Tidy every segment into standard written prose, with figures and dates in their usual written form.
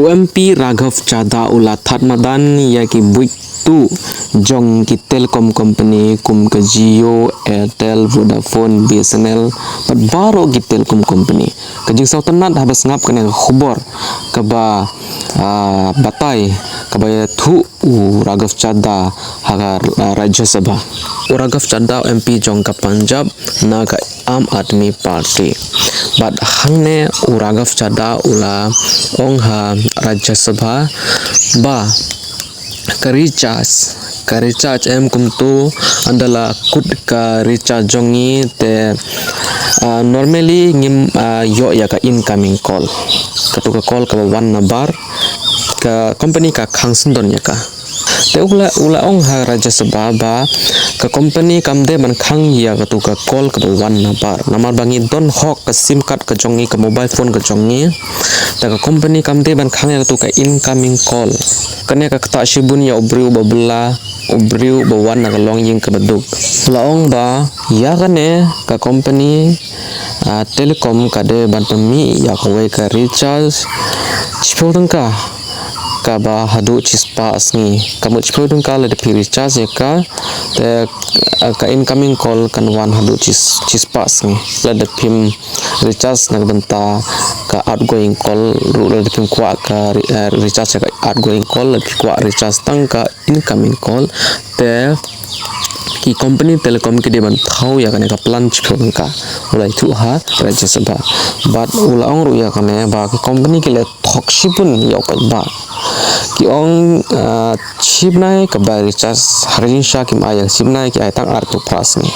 UMP Raghav Chadha ula that madan ya ki buik tu jong ki Telkom company kum ka Jio, Airtel, Vodafone, BSNL pat baro ki Telkom company kajing sautanat habas ngap kena khubor kaba batai kaba thu Raghav Chadha hagar Rajya Sabha Raghav Chadha MP jong ka Punjab na ka Aam Aadmi Party but hangne Raghav Chadha ula ong ha Rajya Sabha ba ka recharge em kumtu andala kut ka recharge jongi te normally ngim yo ya ka incoming call katu ka call ka one number ka company ka khangsun ya ka te ula ong ha Rajya Sabha ba ka company kamde man khang ya katu ka call ka one number namar bangi don hok ka sim card ka jongi ka mobile phone ka jongi ta ka company kamde ban khang ya katu ka incoming call kanya ka kata shibun ya obriu babla obriu bawan na long ying ka baduk laong ba ya kane ka company Telekom ka de ban pemi ya ka we ka recharge chipodang ka ba hadu chispa asngi kamu chipodang ka le de recharge ka te ka incoming call kan wan hadu chispa asngi le de pim recharge na benta ka outgoing call ru le de pim kwa ka recharge ka outgoing call le kwa recharge tang ka incoming call te ki company Telekom ki deban thau ya kane ka plan chipong ka ulai thu ha Rajya Sabha but ulaong ru ya kane ba ki company ki le thok sipun ya pa ba ki ong chipnai ka ba recharge harin sha ki ma yang chipnai ki ai tang ar tu pras ni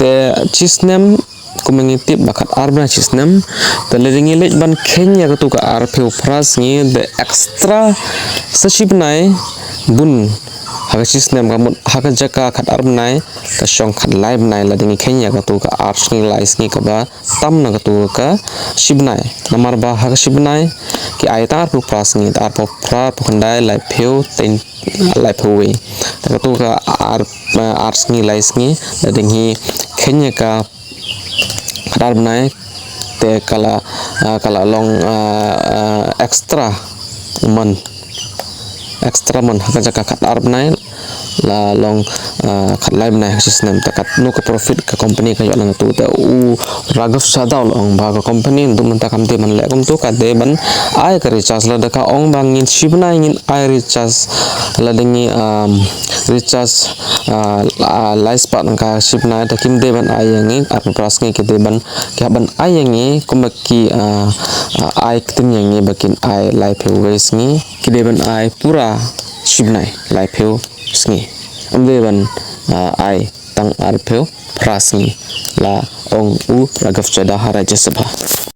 te chisnem kumengitip bakat arbna chisnem te ledingi lej ban kenya ka tu ka ar pheu pras ni the extra sachipnai bun haga chisnem kamut haga jaka khat arbnai ka shong khat live nai ladingi kenya ka tu ka ars ni lais ni ka ba tam na ka tu ka shibnai namar ba haga shibnai ki aitar pu pras ni ar po pra pukandai live pheu ten live pheu ka tu ka ars ni lais ni ladingi kenya ka khat arbnai te kala long extra mon haga jaka khat arbnai la long khat live nai system takat no ka profit ka company ka yalang tu ta Raghav Chadha long ba ka company ndum ta kamte man le kum tu ka de ban ai ka recharge la ka ong bangin shibna ngin ai recharge la dingi recharge live part ka shibna ta kim de ban ai yangi ar pras ngi ke de ban ka ban ai yangi kumaki ai tin yangi bakin ai live ways ngi ki de ban ai pura shibnai live pheu sngi amde ban ai tang ar pheu pras ngi la ong Raghav Chadha Rajya Sabha